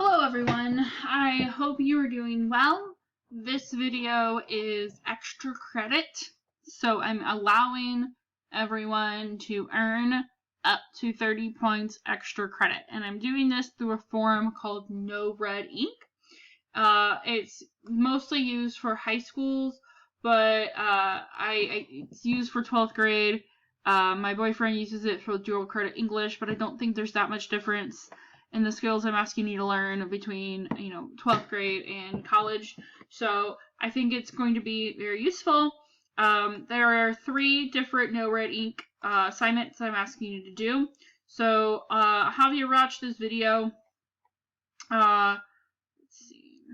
Hello everyone, I hope you are doing well. This video is extra credit, so I'm allowing everyone to earn up to 30 points extra credit, and I'm doing this through a forum called NoRedInk. It's mostly used for high schools, but it's used for 12th grade. My boyfriend uses it for dual credit English, but I don't think there's that much difference in the skills I'm asking you to learn between, 12th grade and college. So I think it's going to be very useful. There are 3 different NoRedInk assignments I'm asking you to do. So I'll have you watch this video. Let's see.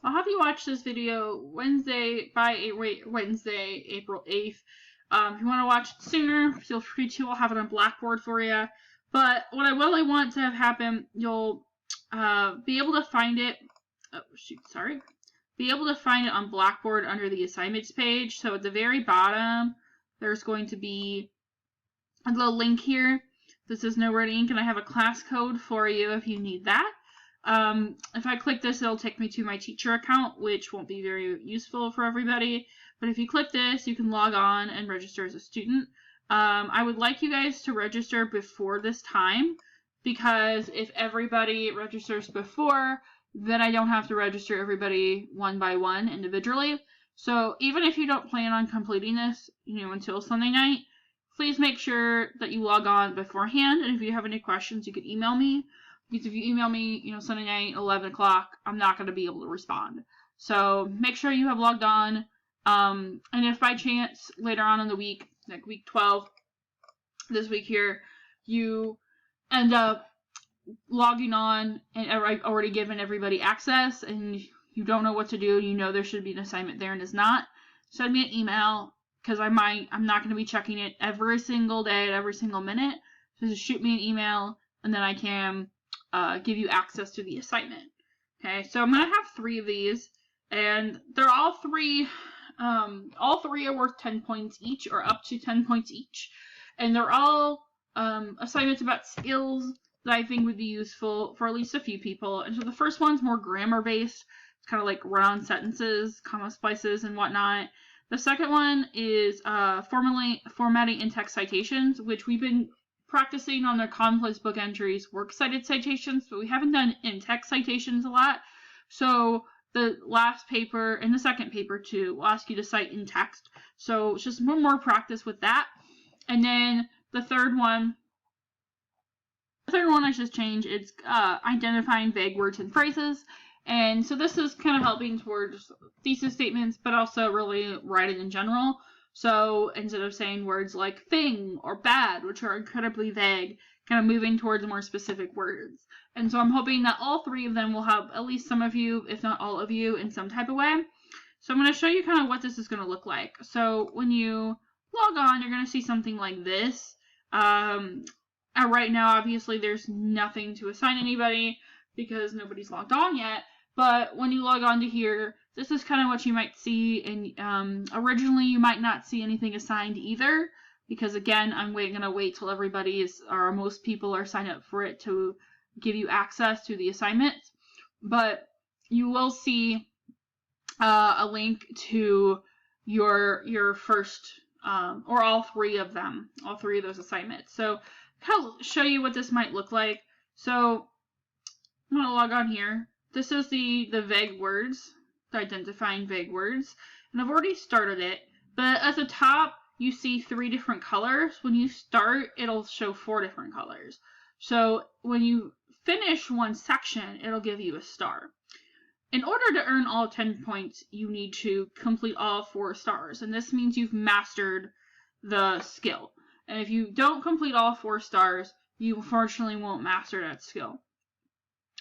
I'll have you watch this video Wednesday, April 8th. If you want to watch it sooner, feel free to. I'll have it on Blackboard for you. But what I really want to have happen, you'll be able to find it. Be able to find it on Blackboard under the assignments page. So at the very bottom, there's going to be a little link here. This is NoRedInk, and I have a class code for you if you need that. If I click this, it'll take me to my teacher account, which won't be very useful for everybody. But if you click this, you can log on and register as a student. I would like you guys to register before this time, because if everybody registers before, then I don't have to register everybody one by one individually. So even if you don't plan on completing this, until Sunday night, please make sure that you log on beforehand. And if you have any questions, you can email me. Because if you email me, Sunday night, 11 o'clock, I'm not going to be able to respond. So make sure you have logged on. And if by chance later on in the week, like week 12, this week here, you end up logging on and I've already given everybody access and you don't know what to do, there should be an assignment there and is not, send me an email, because I'm not going to be checking it every single day at every single minute. So just shoot me an email and then I can give you access to the assignment. Okay, so I'm going to have 3 of these, and they're all 3 are worth 10 points each, or up to 10 points each. And they're all assignments about skills that I think would be useful for at least a few people. And so the first one's more grammar-based. It's kind of like run-on sentences, comma splices, and whatnot. The second one is formatting in-text citations, which we've been practicing on the complex book entries, works cited citations, but we haven't done in-text citations a lot. So the last paper and the second paper too will ask you to cite in text. So it's just more practice with that. And then the third one I just changed. It's identifying vague words and phrases. And so this is kind of helping towards thesis statements, but also really writing in general. So instead of saying words like thing or bad, which are incredibly vague, kind of moving towards more specific words. And so I'm hoping that all 3 of them will help at least some of you, if not all of you, in some type of way. So I'm going to show you kind of what this is going to look like. So when you log on, you're going to see something like this. Right now, obviously, there's nothing to assign anybody because nobody's logged on yet. But when you log on to here, this is kind of what you might see. And originally, you might not see anything assigned either, because again, I'm going to wait till everybody or most people are signed up for it to give you access to the assignments. But you will see a link to your first, or all 3 of them, all 3 of those assignments. So I'll show you what this might look like. So I'm going to log on here. This is the vague words, the identifying vague words. And I've already started it. But at the top, you see 3 different colors. When you start, it'll show 4 different colors. So when you finish one section, it'll give you a star. In order to earn all 10 points, you need to complete all 4 stars. And this means you've mastered the skill. And if you don't complete all 4 stars, you unfortunately won't master that skill.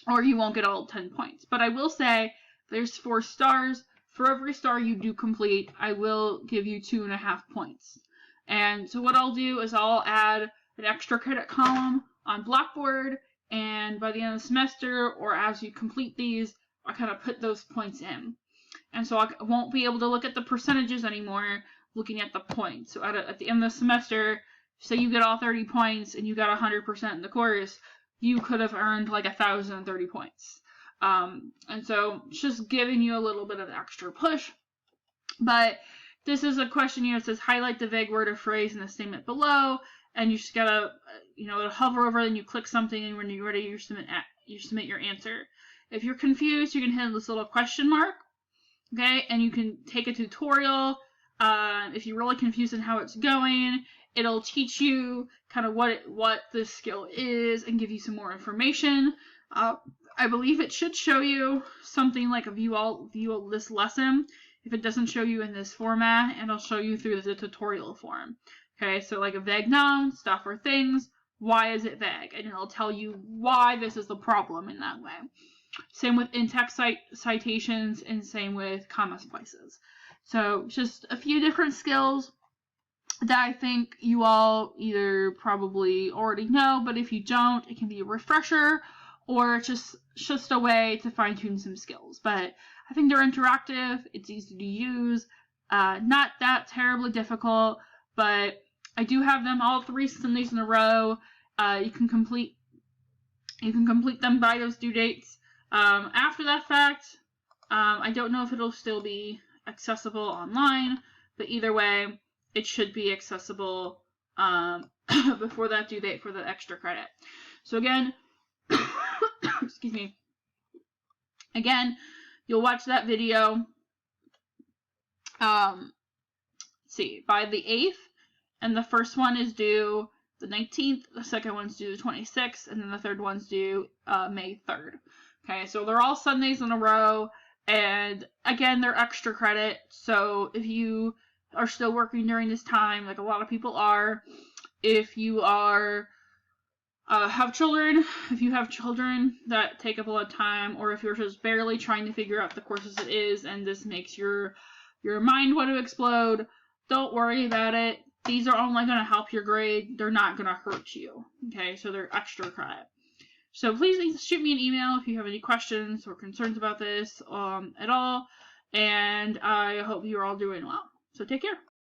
Or you won't get all 10 points. But I will say there's 4 stars. For every star you do complete, I will give you 2.5 points. And so what I'll do is I'll add an extra credit column on Blackboard. And by the end of the semester, or as you complete these, I kind of put those points in. And so I won't be able to look at the percentages anymore, looking at the points. So at the end of the semester, say you get all 30 points and you got 100% in the course, you could have earned like 1,030 points. And so it's just giving you a little bit of extra push. But this is a question here. It says highlight the vague word or phrase in the statement below, and you just gotta, it'll hover over and you click something, and when you're ready, you submit your answer. If you're confused, you can hit this little question mark, okay, and you can take a tutorial. If you're really confused on how it's going, it'll teach you kind of what this skill is and give you some more information. I believe it should show you something like a view all this lesson. If it doesn't show you in this format, and it'll show you through the tutorial form. Okay, so like a vague noun, stuff or things, why is it vague? And it'll tell you why this is the problem in that way. Same with in-text citations, and same with comma splices. So just a few different skills that I think you all either probably already know, but if you don't, it can be a refresher, or just a way to fine-tune some skills. But I think they're interactive, it's easy to use, not that terribly difficult, but I do have them all 3 Sundays in a row. You can complete them by those due dates. After that fact, I don't know if it'll still be accessible online, but either way, it should be accessible before that due date for the extra credit. So again, excuse me. Again, you'll watch that video, let's see, by the 8th, and the first one is due the 19th, the second one's due the 26th, and then the third one's due May 3rd. Okay, so they're all Sundays in a row, and again, they're extra credit, so if you are still working during this time, like a lot of people are, if you are have children, if you have children that take up a lot of time, or if you're just barely trying to figure out the courses it is, and this makes your mind want to explode, don't worry about it. These are only going to help your grade. They're not going to hurt you. Okay, so they're extra credit. So please shoot me an email if you have any questions or concerns about this at all. And I hope you're all doing well. So take care.